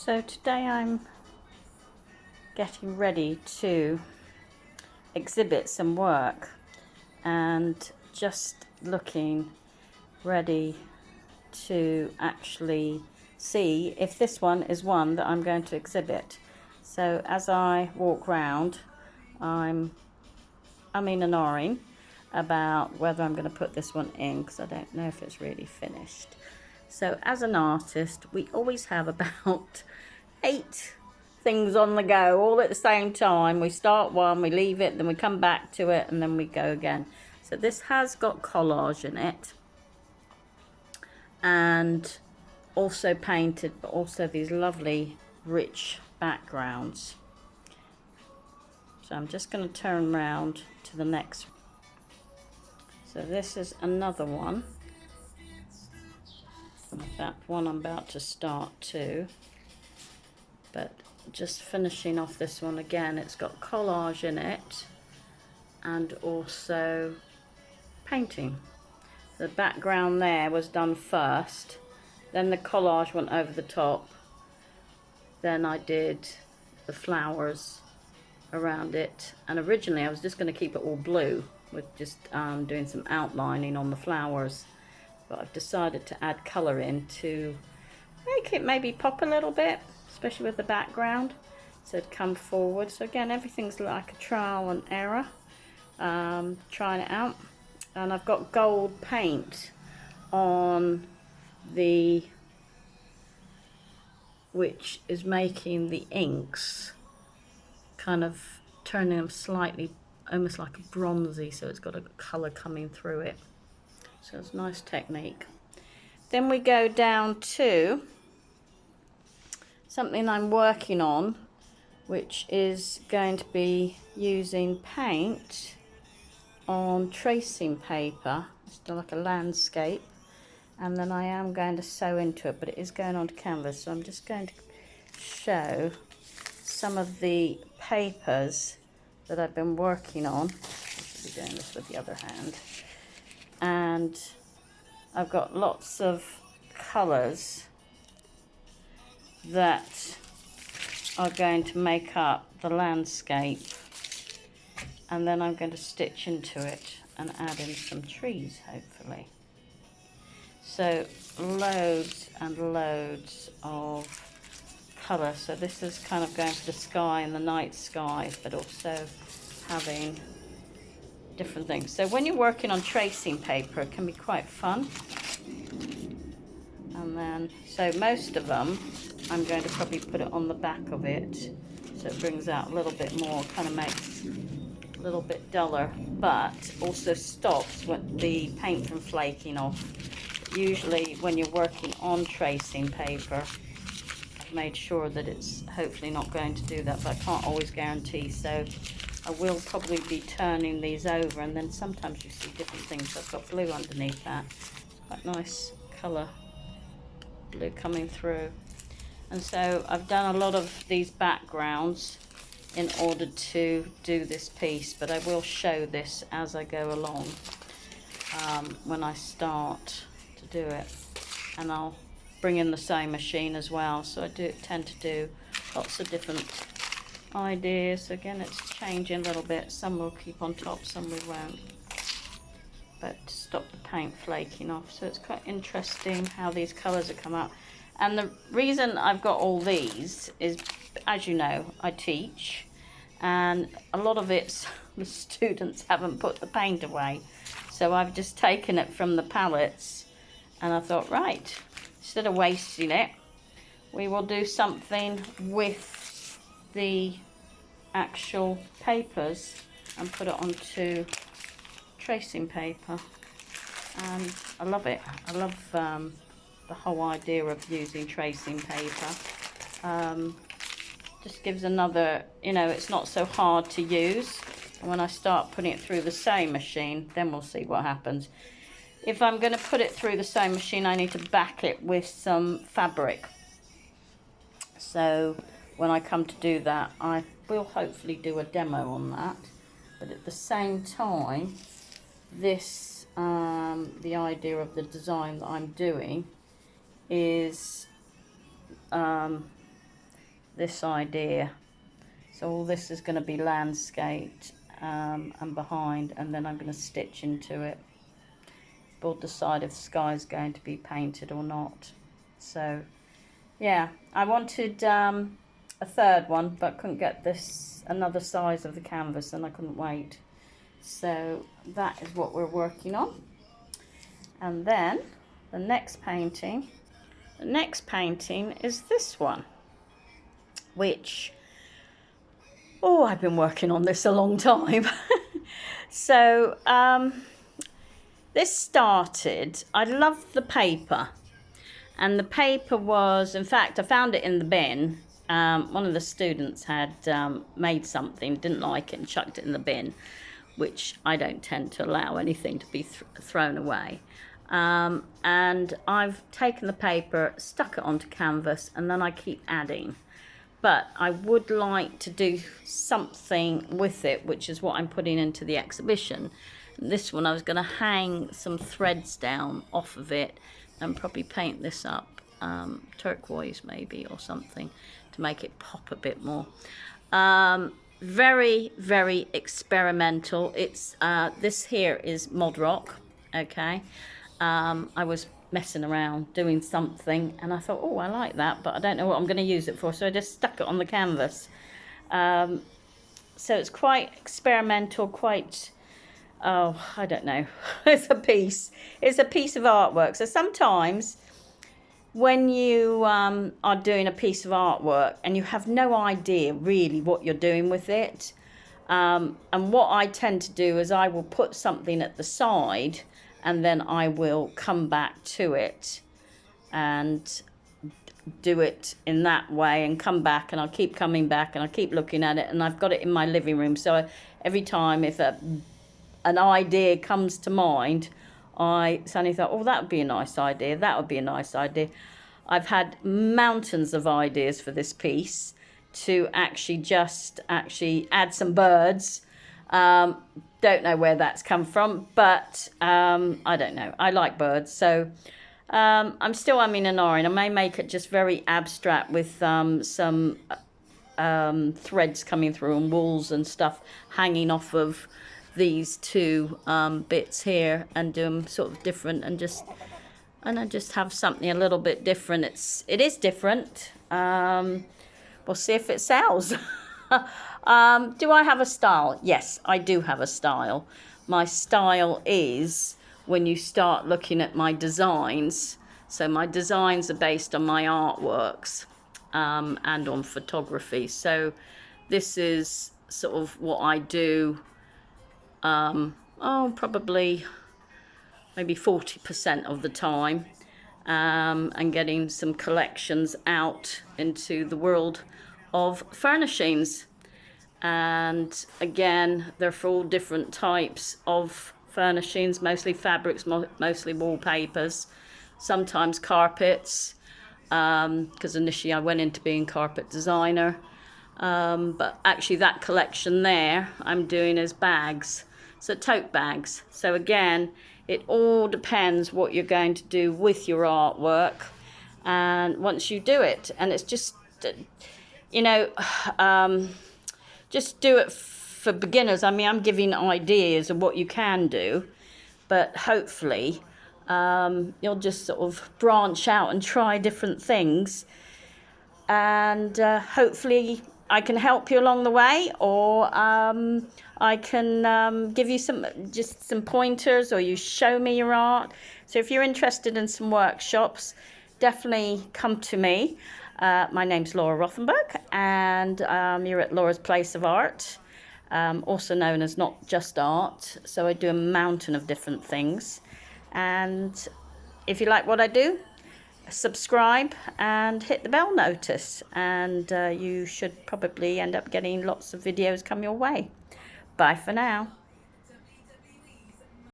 So today I'm getting ready to exhibit some work and just looking ready to actually see if this one is one that I'm going to exhibit. So as I walk round, I'm umming and ahhing about whether I'm going to put this one in because I don't know if it's really finished. So as an artist, we always have about 8 things on the go all at the same time. We start one, we leave it, then we come back to it, and then we go again. So this has got collage in it and also painted, but also these lovely rich backgrounds. So I'm just going to turn around to the next one. So this is another one. That one I'm about to start too, but just finishing off this one again. It's got collage in it and also painting. The background there was done first, then the collage went over the top, then I did the flowers around it, and originally I was just going to keep it all blue with just doing some outlining on the flowers, but I've decided to add colour in to make it maybe pop a little bit, especially with the background, so it'd come forward. So again, everything's like a trial and error, trying it out. And I've got gold paint on the, which is making the inks kind of turning them slightly almost like a bronzy, so it's got a colour coming through it. So it's a nice technique. Then we go down to something I'm working on, which is going to be using paint on tracing paper. It's like a landscape, and then I am going to sew into it, but it is going onto canvas. So I'm just going to show some of the papers that I've been working on. I should be doing this with the other hand. And I've got lots of colours that are going to make up the landscape, and then I'm going to stitch into it and add in some trees, hopefully. So loads and loads of colour. So this is kind of going for the sky and the night sky, but also having different things. So when you're working on tracing paper, it can be quite fun. And then, so most of them, I'm going to probably put it on the back of it, so it brings out a little bit more, kind of makes it a little bit duller, but also stops the paint from flaking off. Usually when you're working on tracing paper, I've made sure that it's hopefully not going to do that, but I can't always guarantee. So I will probably be turning these over, and then sometimes you see different things. I've got blue underneath that. It's quite nice colour, blue coming through. And so I've done a lot of these backgrounds in order to do this piece, but I will show this as I go along when I start to do it. And I'll bring in the sewing machine as well, so I tend to do lots of different ideas. Again, it's changing a little bit. Some will keep on top, some we won't, but to stop the paint flaking off. So it's quite interesting how these colours have come out. And the reason I've got all these is, as you know, I teach, and a lot of it's the students haven't put the paint away, so I've just taken it from the palettes, and I thought, right, instead of wasting it, we will do something with the actual papers and put it onto tracing paper. And I love it. I love the whole idea of using tracing paper. Just gives another, you know, it's not so hard to use. And when I start putting it through the sewing machine, then we'll see what happens. If I'm going to put it through the sewing machine, I need to back it with some fabric. So when I come to do that, I will hopefully do a demo on that. But at the same time, this, the idea of the design that I'm doing is this idea. So all this is going to be landscaped and behind, and then I'm going to stitch into it. We'll decide if the sky is going to be painted or not. So yeah, I wanted a third one, but couldn't get this another size of the canvas, and I couldn't wait. So that is what we're working on. And then the next painting is this one, which, oh, I've been working on this a long time. So this started, I loved the paper, and the paper was, in fact, I found it in the bin. One of the students had made something, didn't like it, and chucked it in the bin, which I don't tend to allow anything to be thrown away. And I've taken the paper, stuck it onto canvas, and then I keep adding. But I would like to do something with it, which is what I'm putting into the exhibition. This one, I was going to hang some threads down off of it and probably paint this up turquoise maybe, or something, to make it pop a bit more. Very, very experimental. It's this here is mod rock, okay. I was messing around doing something, and I thought, oh, I like that, but I don't know what I'm going to use it for, so I just stuck it on the canvas. So it's quite experimental, quite, oh, I don't know. It's a piece of artwork. So sometimes when you are doing a piece of artwork and you have no idea really what you're doing with it, and what I tend to do is I will put something at the side, and then I will come back to it and do it in that way, and come back, and I'll keep coming back, and I'll keep looking at it, and I've got it in my living room. So every time if an idea comes to mind, I suddenly thought, oh, that would be a nice idea, that would be a nice idea. I've had mountains of ideas for this piece, to actually add some birds. Don't know where that's come from, but I don't know. I like birds, so I'm still umming and ahhing. I may make it just very abstract with some threads coming through and wools and stuff hanging off of these two bits here, and do them sort of different, and I just have something a little bit different. It is different. We'll see if it sells. Do I have a style? Yes, I do have a style. My style is when you start looking at my designs. So my designs are based on my artworks and on photography. So this is sort of what I do. Probably maybe 40% of the time, and getting some collections out into the world of furnishings. And again, they're for all different types of furnishings, mostly fabrics, mostly wallpapers, sometimes carpets, because initially I went into being carpet designer, but actually that collection there I'm doing as bags, so tote bags. So again, it all depends what you're going to do with your artwork, and once you do it, and it's just, you know, just do it for beginners. I mean, I'm giving ideas of what you can do, but hopefully you'll just sort of branch out and try different things, and hopefully I can help you along the way, or I can give you some pointers, or you show me your art. So if you're interested in some workshops, definitely come to me. My name's Laura Rothenberg, and you're at Laura's Place of Art, also known as Not Just Art. So I do a mountain of different things, and if you like what I do, subscribe and hit the bell notice, and you should probably end up getting lots of videos come your way. Bye for now.